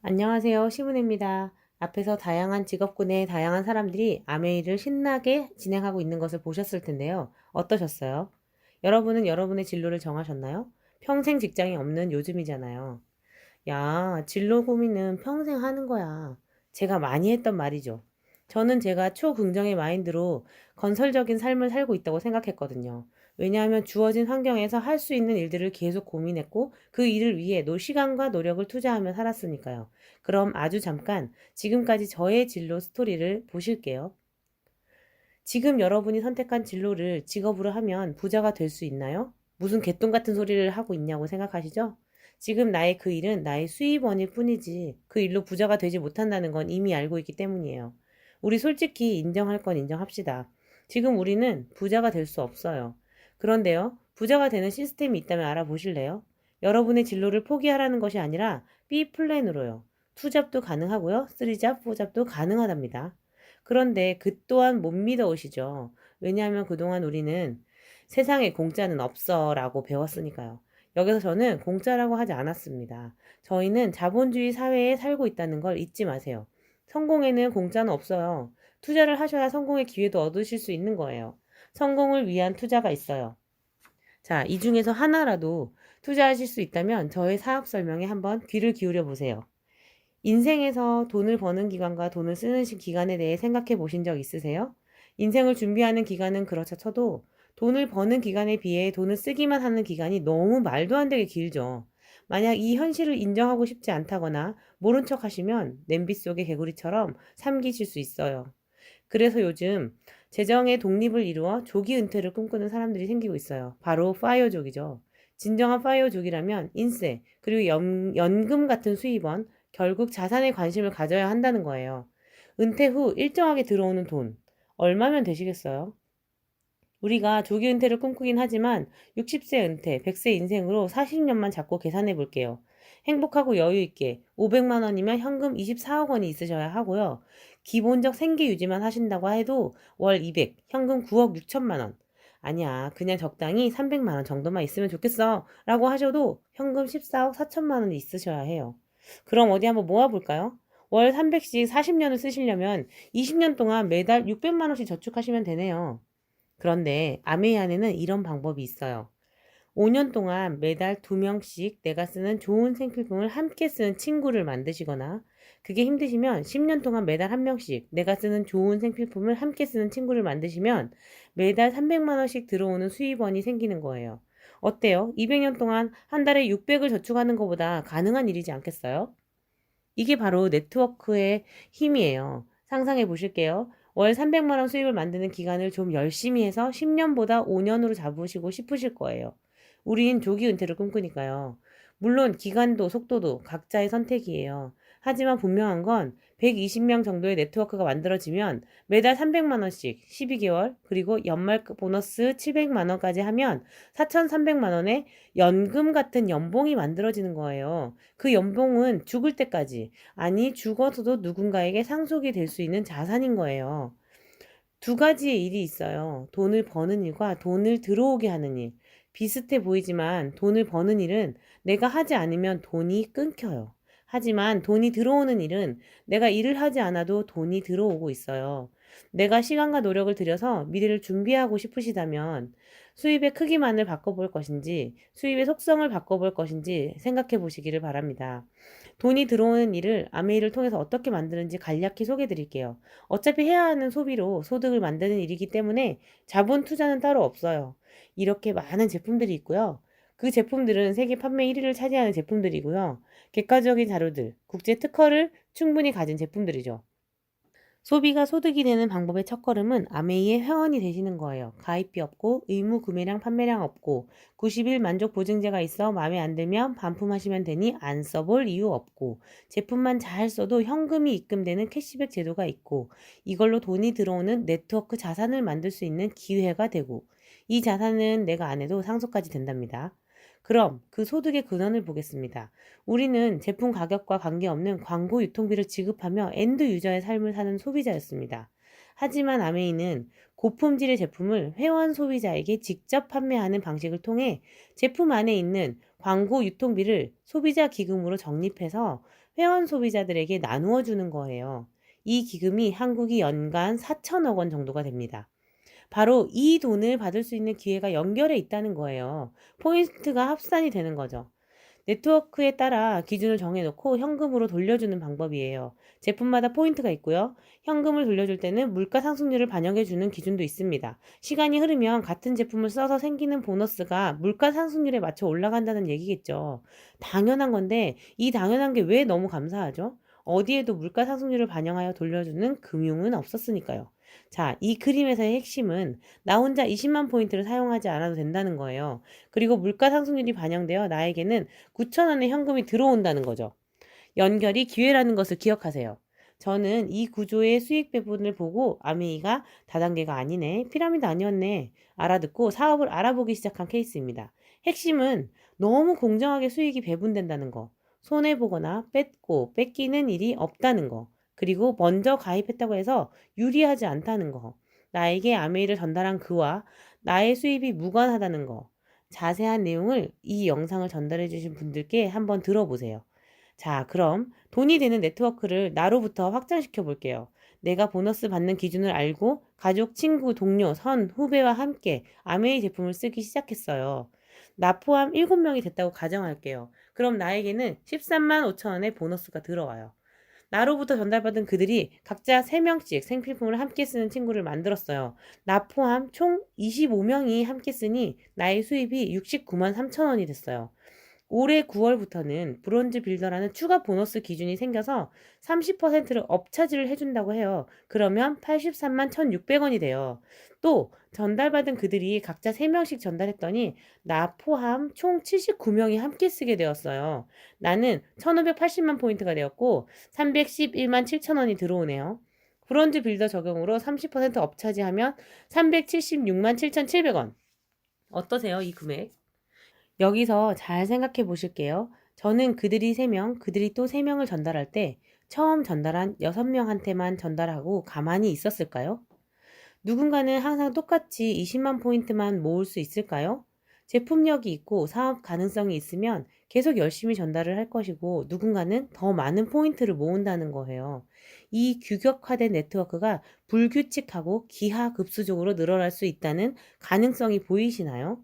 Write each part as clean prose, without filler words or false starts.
안녕하세요. 시문혜입니다. 앞에서 다양한 직업군의 다양한 사람들이 아메이를 신나게 진행하고 있는 것을 보셨을 텐데요. 어떠셨어요? 여러분은 여러분의 진로를 정하셨나요? 평생 직장이 없는 요즘이잖아요. 야, 진로 고민은 평생 하는 거야. 제가 많이 했던 말이죠. 저는 제가 초긍정의 마인드로 건설적인 삶을 살고 있다고 생각했거든요. 왜냐하면 주어진 환경에서 할 수 있는 일들을 계속 고민했고 그 일을 위해 시간과 노력을 투자하며 살았으니까요. 그럼 아주 잠깐 지금까지 저의 진로 스토리를 보실게요. 지금 여러분이 선택한 진로를 직업으로 하면 부자가 될 수 있나요? 무슨 개똥 같은 소리를 하고 있냐고 생각하시죠? 지금 나의 그 일은 나의 수입원일 뿐이지 그 일로 부자가 되지 못한다는 건 이미 알고 있기 때문이에요. 우리 솔직히 인정할 건 인정합시다. 지금 우리는 부자가 될 수 없어요. 그런데요, 부자가 되는 시스템이 있다면 알아보실래요? 여러분의 진로를 포기하라는 것이 아니라 B 플랜으로요. 투잡도 가능하고요. 3잡, 4잡도 가능하답니다. 그런데 그 또한 못 믿어오시죠. 왜냐하면 그동안 우리는 세상에 공짜는 없어라고 배웠으니까요. 여기서 저는 공짜라고 하지 않았습니다. 저희는 자본주의 사회에 살고 있다는 걸 잊지 마세요. 성공에는 공짜는 없어요. 투자를 하셔야 성공의 기회도 얻으실 수 있는 거예요. 성공을 위한 투자가 있어요. 자, 이 중에서 하나라도 투자하실 수 있다면 저의 사업 설명에 한번 귀를 기울여 보세요. 인생에서 돈을 버는 기간과 돈을 쓰는 기간에 대해 생각해 보신 적 있으세요? 인생을 준비하는 기간은 그렇다 쳐도 돈을 버는 기간에 비해 돈을 쓰기만 하는 기간이 너무 말도 안 되게 길죠. 만약 이 현실을 인정하고 싶지 않다거나 모른 척 하시면 냄비 속의 개구리처럼 삼기실 수 있어요. 그래서 요즘 재정의 독립을 이루어 조기 은퇴를 꿈꾸는 사람들이 생기고 있어요. 바로 파이어족이죠. 진정한 파이어족이라면 인세, 그리고 연금 같은 수입원, 결국 자산에 관심을 가져야 한다는 거예요. 은퇴 후 일정하게 들어오는 돈, 얼마면 되시겠어요? 우리가 조기 은퇴를 꿈꾸긴 하지만 60세 은퇴, 100세 인생으로 40년만 잡고 계산해 볼게요. 행복하고 여유 있게 500만 원이면 현금 24억 원이 있으셔야 하고요. 기본적 생계 유지만 하신다고 해도 월 200, 현금 9억 6천만 원. 아니야, 그냥 적당히 300만 원 정도만 있으면 좋겠어. 라고 하셔도 현금 14억 4천만 원이 있으셔야 해요. 그럼 어디 한번 모아볼까요? 월 300씩 40년을 쓰시려면 20년 동안 매달 600만 원씩 저축하시면 되네요. 그런데 아메이 안에는 이런 방법이 있어요. 5년 동안 매달 2명씩 내가 쓰는 좋은 생필품을 함께 쓰는 친구를 만드시거나 그게 힘드시면 10년 동안 매달 1명씩 내가 쓰는 좋은 생필품을 함께 쓰는 친구를 만드시면 매달 300만 원씩 들어오는 수입원이 생기는 거예요. 어때요? 200년 동안 한 달에 600을 저축하는 것보다 가능한 일이지 않겠어요? 이게 바로 네트워크의 힘이에요. 상상해 보실게요. 월 300만 원 수입을 만드는 기간을 좀 열심히 해서 10년보다 5년으로 잡으시고 싶으실 거예요. 우린 조기 은퇴를 꿈꾸니까요. 물론 기간도 속도도 각자의 선택이에요. 하지만 분명한 건 120명 정도의 네트워크가 만들어지면 매달 300만 원씩 12개월 그리고 연말 보너스 700만 원까지 하면 4,300만 원의 연금 같은 연봉이 만들어지는 거예요. 그 연봉은 죽을 때까지, 아니 죽어서도 누군가에게 상속이 될 수 있는 자산인 거예요. 두 가지의 일이 있어요. 돈을 버는 일과 돈을 들어오게 하는 일. 비슷해 보이지만 돈을 버는 일은 내가 하지 않으면 돈이 끊겨요. 하지만 돈이 들어오는 일은 내가 일을 하지 않아도 돈이 들어오고 있어요. 내가 시간과 노력을 들여서 미래를 준비하고 싶으시다면 수입의 크기만을 바꿔볼 것인지 수입의 속성을 바꿔볼 것인지 생각해 보시기를 바랍니다. 돈이 들어오는 일을 아메이를 통해서 어떻게 만드는지 간략히 소개해 드릴게요. 어차피 해야 하는 소비로 소득을 만드는 일이기 때문에 자본 투자는 따로 없어요. 이렇게 많은 제품들이 있고요. 그 제품들은 세계 판매 1위를 차지하는 제품들이고요. 객관적인 자료들, 국제 특허를 충분히 가진 제품들이죠. 소비가 소득이 되는 방법의 첫걸음은 아메이의 회원이 되시는 거예요. 가입비 없고 의무 구매량 판매량 없고 90일 만족 보증제가 있어 마음에 안 들면 반품하시면 되니 안 써볼 이유 없고 제품만 잘 써도 현금이 입금되는 캐시백 제도가 있고 이걸로 돈이 들어오는 네트워크 자산을 만들 수 있는 기회가 되고 이 자산은 내가 안 해도 상속까지 된답니다. 그럼 그 소득의 근원을 보겠습니다. 우리는 제품 가격과 관계없는 광고 유통비를 지급하며 엔드 유저의 삶을 사는 소비자였습니다. 하지만 아메이는 고품질의 제품을 회원 소비자에게 직접 판매하는 방식을 통해 제품 안에 있는 광고 유통비를 소비자 기금으로 적립해서 회원 소비자들에게 나누어 주는 거예요. 이 기금이 한국이 연간 4천억 원 정도가 됩니다. 바로 이 돈을 받을 수 있는 기회가 연결해 있다는 거예요. 포인트가 합산이 되는 거죠. 네트워크에 따라 기준을 정해놓고 현금으로 돌려주는 방법이에요. 제품마다 포인트가 있고요. 현금을 돌려줄 때는 물가 상승률을 반영해주는 기준도 있습니다. 시간이 흐르면 같은 제품을 써서 생기는 보너스가 물가 상승률에 맞춰 올라간다는 얘기겠죠. 당연한 건데 이 당연한 게 왜 너무 감사하죠? 어디에도 물가 상승률을 반영하여 돌려주는 금융은 없었으니까요. 자, 이 그림에서의 핵심은 나 혼자 20만 포인트를 사용하지 않아도 된다는 거예요. 그리고 물가 상승률이 반영되어 나에게는 9천 원의 현금이 들어온다는 거죠. 연결이 기회라는 것을 기억하세요. 저는 이 구조의 수익 배분을 보고 아메이가 다단계가 아니네, 피라미드 아니었네 알아듣고 사업을 알아보기 시작한 케이스입니다. 핵심은 너무 공정하게 수익이 배분된다는 거, 손해보거나 뺏고 뺏기는 일이 없다는 거, 그리고 먼저 가입했다고 해서 유리하지 않다는 거, 나에게 아메이를 전달한 그와 나의 수입이 무관하다는 거, 자세한 내용을 이 영상을 전달해 주신 분들께 한번 들어보세요. 자, 그럼 돈이 되는 네트워크를 나로부터 확장시켜 볼게요. 내가 보너스 받는 기준을 알고 가족, 친구, 동료, 선, 후배와 함께 아메이 제품을 쓰기 시작했어요. 나 포함 7명이 됐다고 가정할게요. 그럼 나에게는 13만 5천 원의 보너스가 들어와요. 나로부터 전달받은 그들이 각자 3명씩 생필품을 함께 쓰는 친구를 만들었어요. 나 포함 총 25명이 함께 쓰니 나의 수입이 69만 3천 원이 됐어요. 올해 9월부터는 브론즈 빌더라는 추가 보너스 기준이 생겨서 30%를 업차지를 해준다고 해요. 그러면 83만 1,600원이 돼요. 또 전달받은 그들이 각자 3명씩 전달했더니 나 포함 총 79명이 함께 쓰게 되었어요. 나는 1,580만 포인트가 되었고 311만 7천 원이 들어오네요. 브론즈 빌더 적용으로 30% 업차지하면 376만 7,700원. 어떠세요, 이 금액? 여기서 잘 생각해 보실게요. 저는 그들이 3명, 그들이 또 3명을 전달할 때 처음 전달한 6명한테만 전달하고 가만히 있었을까요? 누군가는 항상 똑같이 20만 포인트만 모을 수 있을까요? 제품력이 있고 사업 가능성이 있으면 계속 열심히 전달을 할 것이고 누군가는 더 많은 포인트를 모은다는 거예요. 이 규격화된 네트워크가 불규칙하고 기하급수적으로 늘어날 수 있다는 가능성이 보이시나요?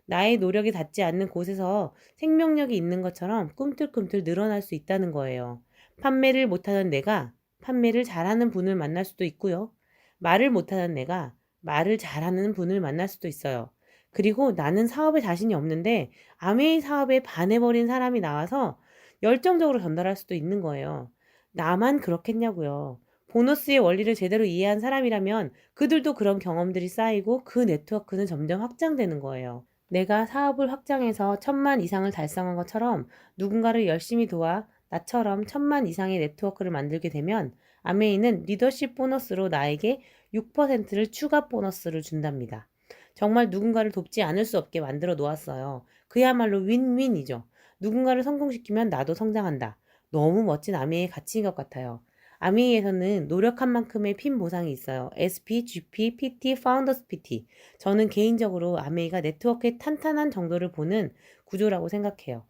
나의 노력이 닿지 않는 곳에서 생명력이 있는 것처럼 꿈틀꿈틀 늘어날 수 있다는 거예요. 판매를 못하는 내가 판매를 잘하는 분을 만날 수도 있고요. 말을 못하는 내가 말을 잘하는 분을 만날 수도 있어요. 그리고 나는 사업에 자신이 없는데 아메이 사업에 반해버린 사람이 나와서 열정적으로 전달할 수도 있는 거예요. 나만 그렇겠냐고요. 보너스의 원리를 제대로 이해한 사람이라면 그들도 그런 경험들이 쌓이고 그 네트워크는 점점 확장되는 거예요. 내가 사업을 확장해서 1,000만 이상을 달성한 것처럼 누군가를 열심히 도와 나처럼 1,000만 이상의 네트워크를 만들게 되면 아메이는 리더십 보너스로 나에게 6%를 추가 보너스를 준답니다. 정말 누군가를 돕지 않을 수 없게 만들어 놓았어요. 그야말로 윈윈이죠. 누군가를 성공시키면 나도 성장한다. 너무 멋진 아메이의 가치인 것 같아요. 아메이에서는 노력한 만큼의 핀 보상이 있어요. SP, GP, PT, 파운더스 PT. 저는 개인적으로 아메이가 네트워크의 탄탄한 정도를 보는 구조라고 생각해요.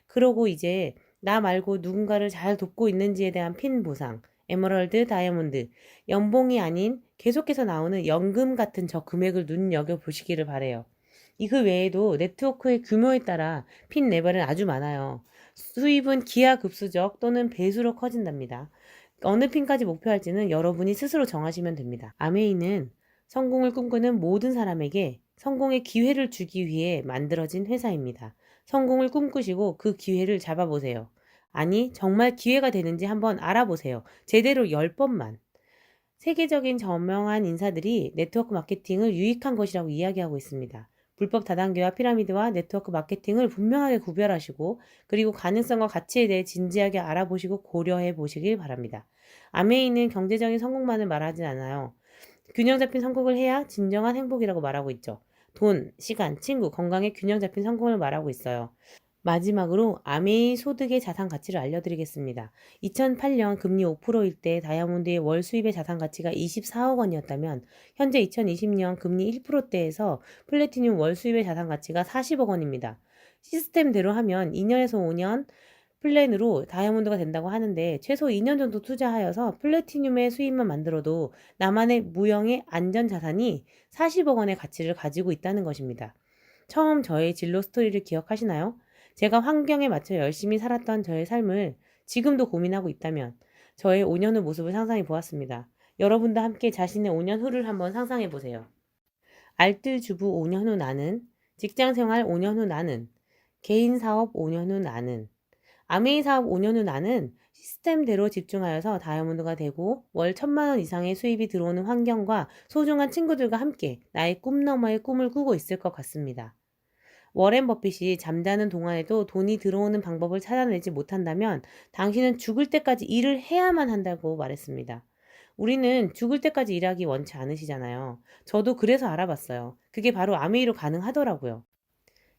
그러고 이제 나 말고 누군가를 잘 돕고 있는지에 대한 핀 보상, 에메랄드, 다이아몬드, 연봉이 아닌 계속해서 나오는 연금 같은 저 금액을 눈여겨 보시기를 바래요. 이그 외에도 네트워크의 규모에 따라 핀 레벨은 아주 많아요. 수입은 기하급수적 또는 배수로 커진답니다. 어느 핀까지 목표할지는 여러분이 스스로 정하시면 됩니다. 아메이는 성공을 꿈꾸는 모든 사람에게 성공의 기회를 주기 위해 만들어진 회사입니다. 성공을 꿈꾸시고 그 기회를 잡아보세요. 아니, 정말 기회가 되는지 한번 알아보세요. 제대로 10번만. 세계적인 저명한 인사들이 네트워크 마케팅을 유익한 것이라고 이야기하고 있습니다. 불법 다단계와 피라미드와 네트워크 마케팅을 분명하게 구별하시고 그리고 가능성과 가치에 대해 진지하게 알아보시고 고려해 보시길 바랍니다. 아메이는 경제적인 성공만을 말하진 않아요. 균형 잡힌 성공을 해야 진정한 행복이라고 말하고 있죠. 돈, 시간, 친구, 건강에 균형 잡힌 성공을 말하고 있어요. 마지막으로 아메이 소득의 자산 가치를 알려드리겠습니다. 2008년 금리 5%일 때 다이아몬드의 월 수입의 자산 가치가 24억 원이었다면 현재 2020년 금리 1%대에서 플래티늄 월 수입의 자산 가치가 40억 원입니다. 시스템대로 하면 2년에서 5년 플랜으로 다이아몬드가 된다고 하는데 최소 2년 정도 투자하여서 플래티늄의 수입만 만들어도 나만의 무형의 안전 자산이 40억 원의 가치를 가지고 있다는 것입니다. 처음 저의 진로 스토리를 기억하시나요? 제가 환경에 맞춰 열심히 살았던 저의 삶을 지금도 고민하고 있다면 저의 5년 후 모습을 상상해 보았습니다. 여러분도 함께 자신의 5년 후를 한번 상상해 보세요. 알뜰 주부 5년 후 나는, 직장 생활 5년 후 나는, 개인 사업 5년 후 나는, 아메이 사업 5년 후 나는 시스템대로 집중하여서 다이아몬드가 되고 월 1,000만 원 이상의 수입이 들어오는 환경과 소중한 친구들과 함께 나의 꿈 너머의 꿈을 꾸고 있을 것 같습니다. 워렌 버핏이 잠자는 동안에도 돈이 들어오는 방법을 찾아내지 못한다면 당신은 죽을 때까지 일을 해야만 한다고 말했습니다. 우리는 죽을 때까지 일하기 원치 않으시잖아요. 저도 그래서 알아봤어요. 그게 바로 아메이로 가능하더라고요.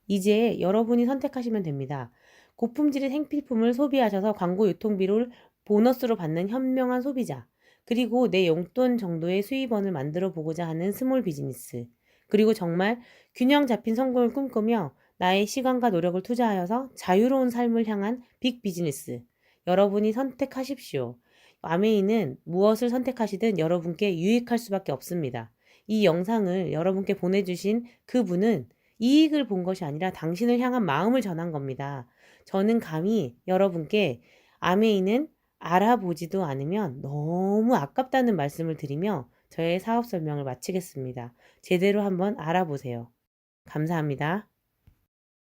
이제 여러분이 선택하시면 됩니다. 고품질의 생필품을 소비하셔서 광고 유통비를 보너스로 받는 현명한 소비자, 그리고 내 용돈 정도의 수입원을 만들어 보고자 하는 스몰 비즈니스, 그리고 정말 균형 잡힌 성공을 꿈꾸며 나의 시간과 노력을 투자하여서 자유로운 삶을 향한 빅 비즈니스. 여러분이 선택하십시오. 아메이는 무엇을 선택하시든 여러분께 유익할 수밖에 없습니다. 이 영상을 여러분께 보내주신 그분은 이익을 본 것이 아니라 당신을 향한 마음을 전한 겁니다. 저는 감히 여러분께 아메이는 알아보지도 않으면 너무 아깝다는 말씀을 드리며 저의 사업 설명을 마치겠습니다. 제대로 한번 알아보세요. 감사합니다.